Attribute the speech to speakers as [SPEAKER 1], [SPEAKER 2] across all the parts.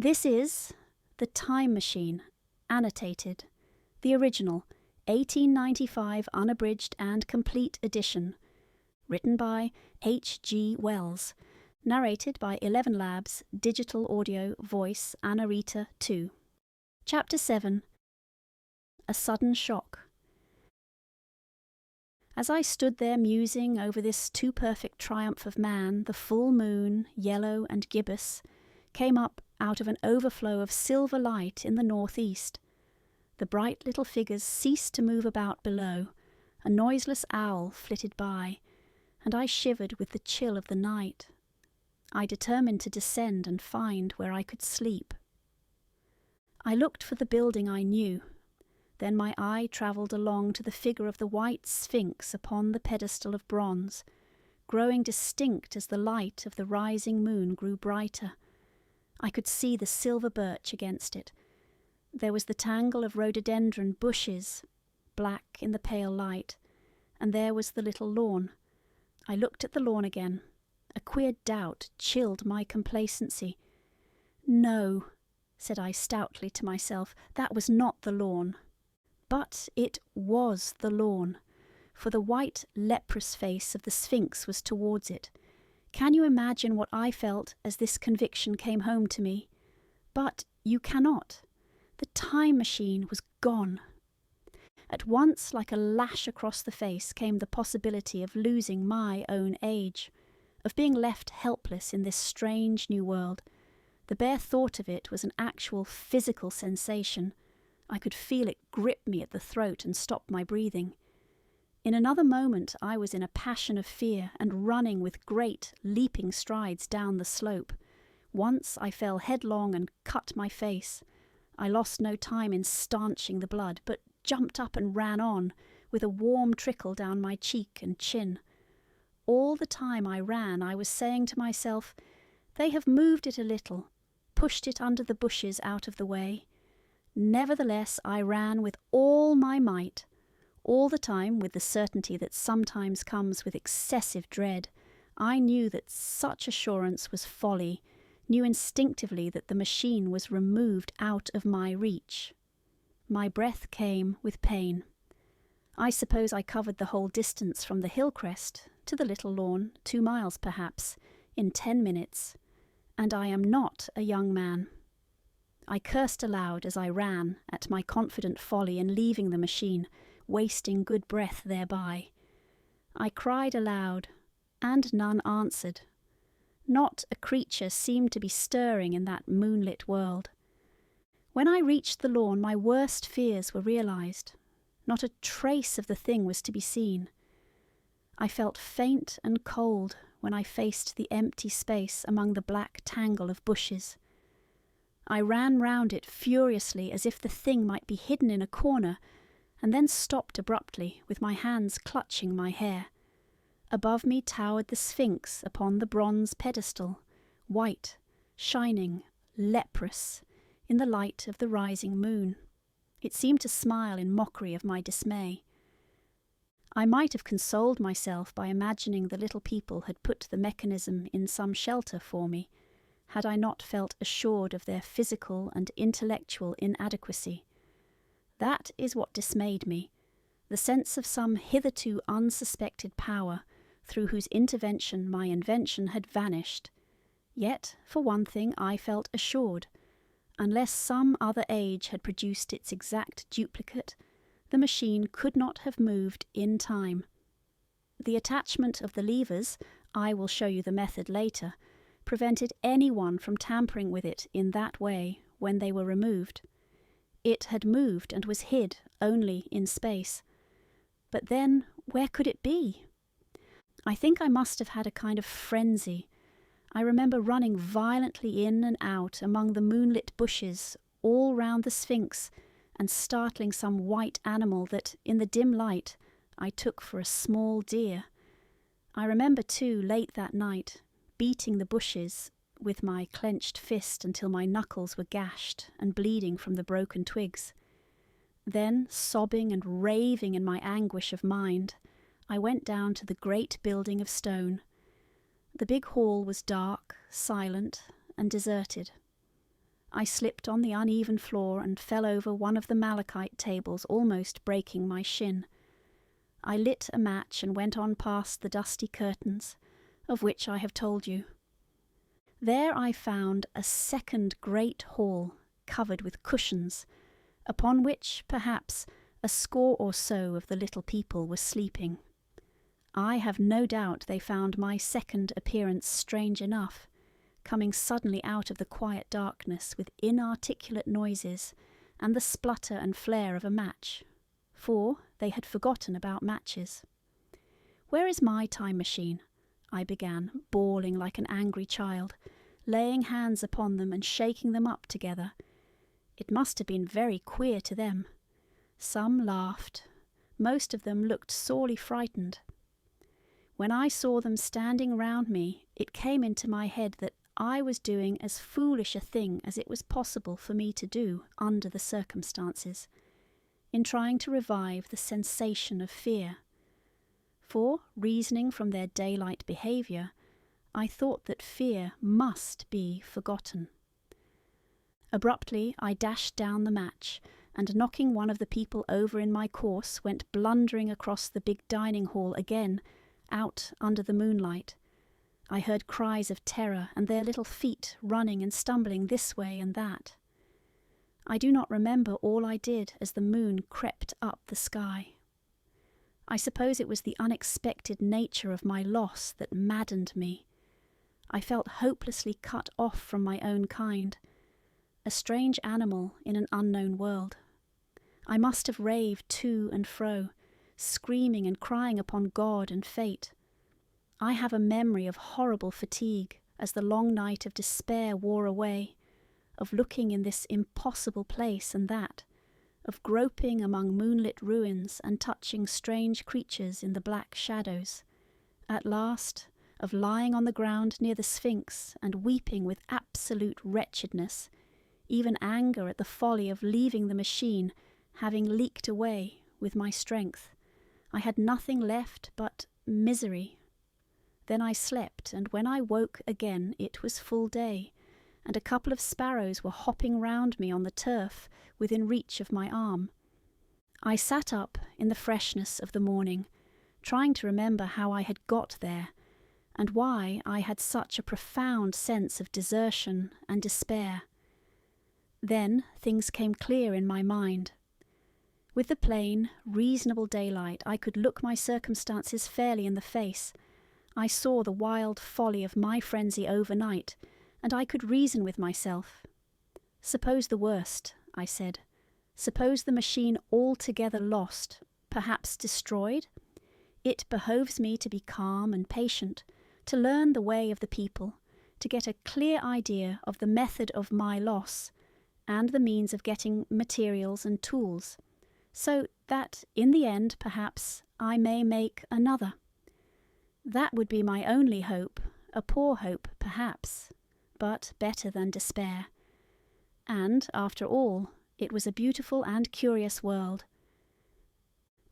[SPEAKER 1] This is The Time Machine, annotated, the original 1895 unabridged and complete edition, written by H.G. Wells, narrated by ElevenLabs Digital Audio Voice Anarita 2. Chapter 7. A Sudden Shock. As I stood there musing over this too-perfect triumph of man, the full moon, yellow and gibbous, came up out of an overflow of silver light in the northeast. The bright little figures ceased to move about below, a noiseless owl flitted by, and I shivered with the chill of the night. I determined to descend and find where I could sleep. I looked for the building I knew. Then my eye travelled along to the figure of the white sphinx upon the pedestal of bronze, growing distinct as the light of the rising moon grew brighter. I could see the silver birch against it. There was the tangle of rhododendron bushes, black in the pale light, and there was the little lawn. I looked at the lawn again. A queer doubt chilled my complacency. No, said I stoutly to myself, that was not the lawn. But it was the lawn, for the white leprous face of the Sphinx was towards it. Can you imagine what I felt as this conviction came home to me? But you cannot. The time machine was gone. At once, like a lash across the face, came the possibility of losing my own age, of being left helpless in this strange new world. The bare thought of it was an actual physical sensation. I could feel it grip me at the throat and stop my breathing. In another moment I was in a passion of fear and running with great, leaping strides down the slope. Once I fell headlong and cut my face. I lost no time in stanching the blood, but jumped up and ran on, with a warm trickle down my cheek and chin. All the time I ran I was saying to myself, "They have moved it a little, pushed it under the bushes out of the way." Nevertheless, I ran with all my might, all the time with the certainty that sometimes comes with excessive dread. I knew that such assurance was folly, knew instinctively that the machine was removed out of my reach. My breath came with pain. I suppose I covered the whole distance from the hill crest to the little lawn, 2 miles perhaps, in 10 minutes, and I am not a young man. I cursed aloud as I ran at my confident folly in leaving the machine, wasting good breath thereby. I cried aloud, and none answered. Not a creature seemed to be stirring in that moonlit world. When I reached the lawn, my worst fears were realized. Not a trace of the thing was to be seen. I felt faint and cold when I faced the empty space among the black tangle of bushes. I ran round it furiously as if the thing might be hidden in a corner, and then stopped abruptly with my hands clutching my hair. Above me towered the Sphinx upon the bronze pedestal, white, shining, leprous, in the light of the rising moon. It seemed to smile in mockery of my dismay. I might have consoled myself by imagining the little people had put the mechanism in some shelter for me, had I not felt assured of their physical and intellectual inadequacy. That is what dismayed me, the sense of some hitherto unsuspected power through whose intervention my invention had vanished. Yet, for one thing, I felt assured. Unless some other age had produced its exact duplicate, the machine could not have moved in time. The attachment of the levers, I will show you the method later, prevented anyone from tampering with it in that way when they were removed. It had moved and was hid only in space. But then, where could it be? I think I must have had a kind of frenzy. I remember running violently in and out among the moonlit bushes all round the Sphinx and startling some white animal that, in the dim light, I took for a small deer. I remember, too, late that night, beating the bushes with my clenched fist until my knuckles were gashed and bleeding from the broken twigs. Then, sobbing and raving in my anguish of mind, I went down to the great building of stone. The big hall was dark, silent, and deserted. I slipped on the uneven floor and fell over one of the malachite tables, almost breaking my shin. I lit a match and went on past the dusty curtains, of which I have told you. There I found a second great hall covered with cushions, upon which, perhaps, a score or so of the little people were sleeping. I have no doubt they found my second appearance strange enough, coming suddenly out of the quiet darkness with inarticulate noises and the splutter and flare of a match, for they had forgotten about matches. "Where is my time machine?" I began, bawling like an angry child, laying hands upon them and shaking them up together. It must have been very queer to them. Some laughed. Most of them looked sorely frightened. When I saw them standing round me, it came into my head that I was doing as foolish a thing as it was possible for me to do under the circumstances, in trying to revive the sensation of fear. For, reasoning from their daylight behaviour, I thought that fear must be forgotten. Abruptly I dashed down the match, and knocking one of the people over in my course, went blundering across the big dining hall again, out under the moonlight. I heard cries of terror and their little feet running and stumbling this way and that. I do not remember all I did as the moon crept up the sky. I suppose it was the unexpected nature of my loss that maddened me. I felt hopelessly cut off from my own kind, a strange animal in an unknown world. I must have raved to and fro, screaming and crying upon God and fate. I have a memory of horrible fatigue as the long night of despair wore away, of looking in this impossible place and that, of groping among moonlit ruins and touching strange creatures in the black shadows. At last, of lying on the ground near the Sphinx and weeping with absolute wretchedness, even anger at the folly of leaving the machine, having leaked away with my strength. I had nothing left but misery. Then I slept, and when I woke again it was full day, and a couple of sparrows were hopping round me on the turf within reach of my arm. I sat up in the freshness of the morning, trying to remember how I had got there, and why I had such a profound sense of desertion and despair. Then things came clear in my mind. With the plain, reasonable daylight, I could look my circumstances fairly in the face. I saw the wild folly of my frenzy overnight, and I could reason with myself. "Suppose the worst," I said. "Suppose the machine altogether lost, perhaps destroyed? It behoves me to be calm and patient, to learn the way of the people, to get a clear idea of the method of my loss, and the means of getting materials and tools, so that, in the end, perhaps, I may make another. That would be my only hope, a poor hope, perhaps, but better than despair. And, after all, it was a beautiful and curious world.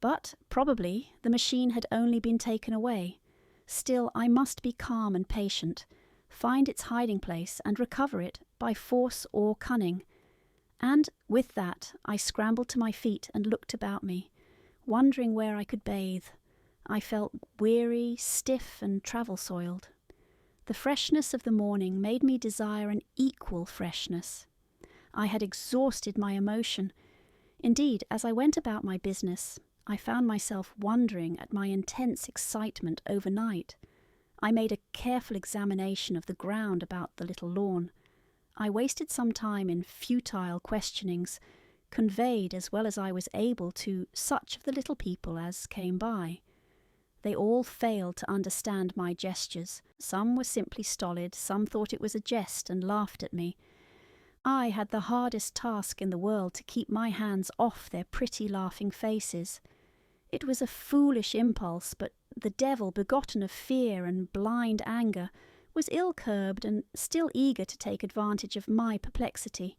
[SPEAKER 1] But, probably, the machine had only been taken away. Still, I must be calm and patient, find its hiding place and recover it by force or cunning. And, with that, I scrambled to my feet and looked about me, wondering where I could bathe. I felt weary, stiff, and travel-soiled. The freshness of the morning made me desire an equal freshness. I had exhausted my emotion. Indeed, as I went about my business, I found myself wondering at my intense excitement overnight. I made a careful examination of the ground about the little lawn. I wasted some time in futile questionings, conveyed as well as I was able to such of the little people as came by. They all failed to understand my gestures. Some were simply stolid, some thought it was a jest and laughed at me. I had the hardest task in the world to keep my hands off their pretty laughing faces. It was a foolish impulse, but the devil, begotten of fear and blind anger, was ill-curbed and still eager to take advantage of my perplexity.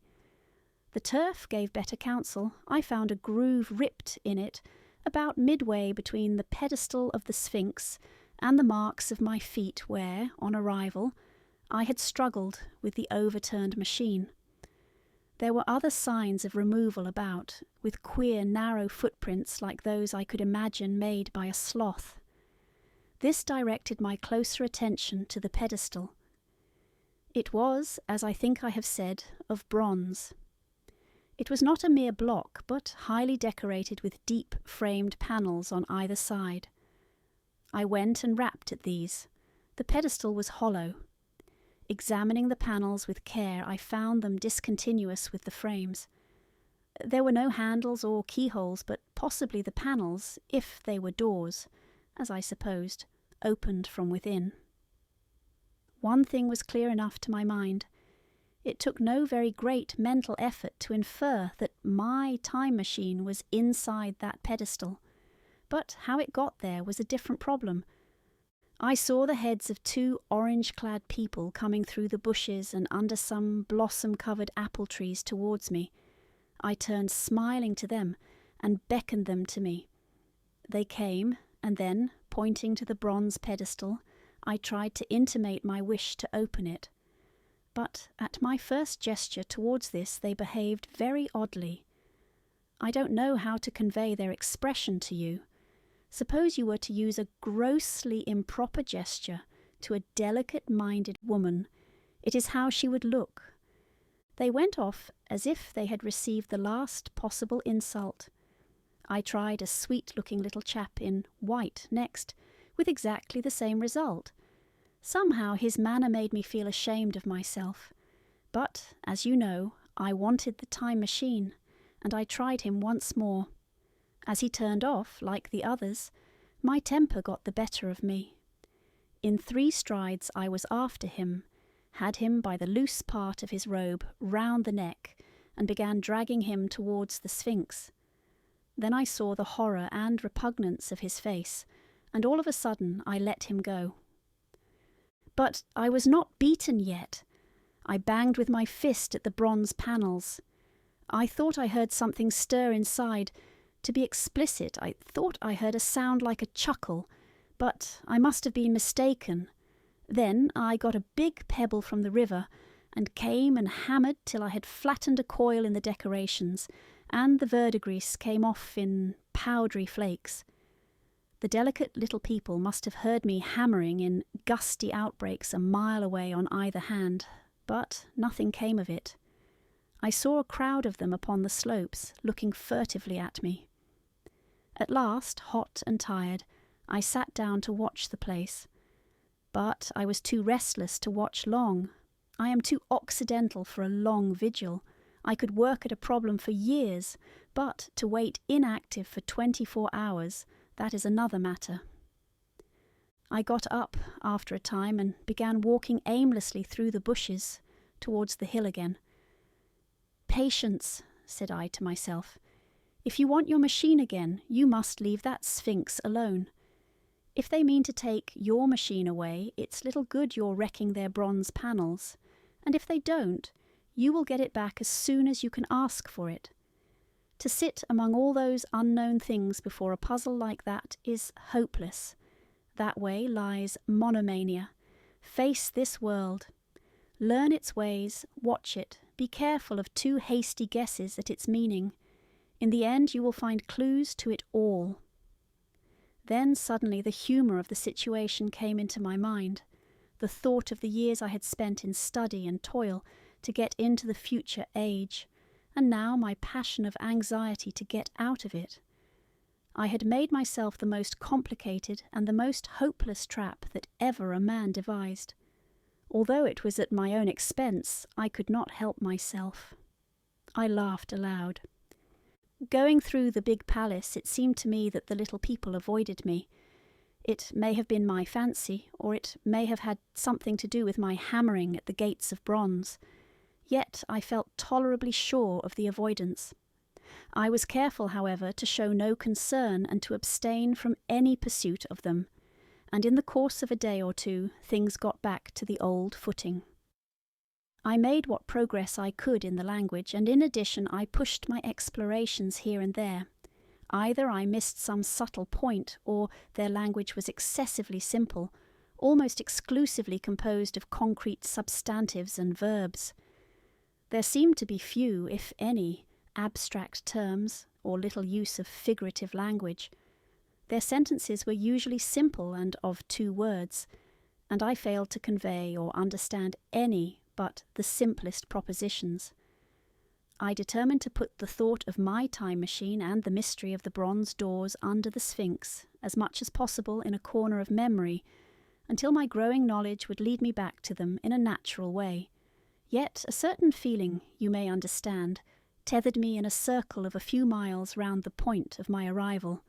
[SPEAKER 1] The turf gave better counsel. I found a groove ripped in it, about midway between the pedestal of the Sphinx and the marks of my feet where, on arrival, I had struggled with the overturned machine. There were other signs of removal about, with queer, narrow footprints like those I could imagine made by a sloth. This directed my closer attention to the pedestal. It was, as I think I have said, of bronze. It was not a mere block, but highly decorated with deep framed panels on either side. I went and rapped at these. The pedestal was hollow. Examining the panels with care, I found them discontinuous with the frames. There were no handles or keyholes, but possibly the panels, if they were doors, as I supposed, opened from within. One thing was clear enough to my mind. It took no very great mental effort to infer that my time machine was inside that pedestal, but how it got there was a different problem. I saw the heads of two orange-clad people coming through the bushes and under some blossom-covered apple trees towards me. I turned smiling to them and beckoned them to me. They came, and then, pointing to the bronze pedestal, I tried to intimate my wish to open it. But at my first gesture towards this they behaved very oddly. I don't know how to convey their expression to you. Suppose you were to use a grossly improper gesture to a delicate-minded woman, it is how she would look. They went off as if they had received the last possible insult. I tried a sweet-looking little chap in white next, with exactly the same result. Somehow his manner made me feel ashamed of myself. But, as you know, I wanted the time machine, and I tried him once more. As he turned off, like the others, my temper got the better of me. In 3 strides I was after him, had him by the loose part of his robe round the neck, and began dragging him towards the Sphinx. Then I saw the horror and repugnance of his face, and all of a sudden I let him go. But I was not beaten yet. I banged with my fist at the bronze panels. I thought I heard something stir inside. To be explicit, I thought I heard a sound like a chuckle, but I must have been mistaken. Then I got a big pebble from the river, and came and hammered till I had flattened a coil in the decorations, and the verdigris came off in powdery flakes. The delicate little people must have heard me hammering in gusty outbreaks a mile away on either hand, but nothing came of it. I saw a crowd of them upon the slopes, looking furtively at me. At last, hot and tired, I sat down to watch the place. But I was too restless to watch long. I am too occidental for a long vigil. I could work at a problem for years, but to wait inactive for 24 hours, that is another matter. I got up after a time and began walking aimlessly through the bushes towards the hill again. "Patience," said I to myself. "If you want your machine again, you must leave that Sphinx alone. If they mean to take your machine away, it's little good your wrecking their bronze panels. And if they don't, you will get it back as soon as you can ask for it. To sit among all those unknown things before a puzzle like that is hopeless. That way lies monomania. Face this world. Learn its ways, watch it, be careful of too hasty guesses at its meaning. In the end you will find clues to it all." Then suddenly the humour of the situation came into my mind, the thought of the years I had spent in study and toil to get into the future age, and now my passion of anxiety to get out of it. I had made myself the most complicated and the most hopeless trap that ever a man devised. Although it was at my own expense, I could not help myself. I laughed aloud. Going through the big palace, it seemed to me that the little people avoided me. It may have been my fancy, or it may have had something to do with my hammering at the gates of bronze. Yet I felt tolerably sure of the avoidance. I was careful, however, to show no concern and to abstain from any pursuit of them, and in the course of a day or two things got back to the old footing. I made what progress I could in the language, and in addition I pushed my explorations here and there. Either I missed some subtle point, or their language was excessively simple, almost exclusively composed of concrete substantives and verbs. There seemed to be few, if any, abstract terms or little use of figurative language. Their sentences were usually simple and of 2 words, and I failed to convey or understand any but the simplest propositions. I determined to put the thought of my time machine and the mystery of the bronze doors under the Sphinx as much as possible in a corner of memory, until my growing knowledge would lead me back to them in a natural way. Yet a certain feeling, you may understand, tethered me in a circle of a few miles round the point of my arrival.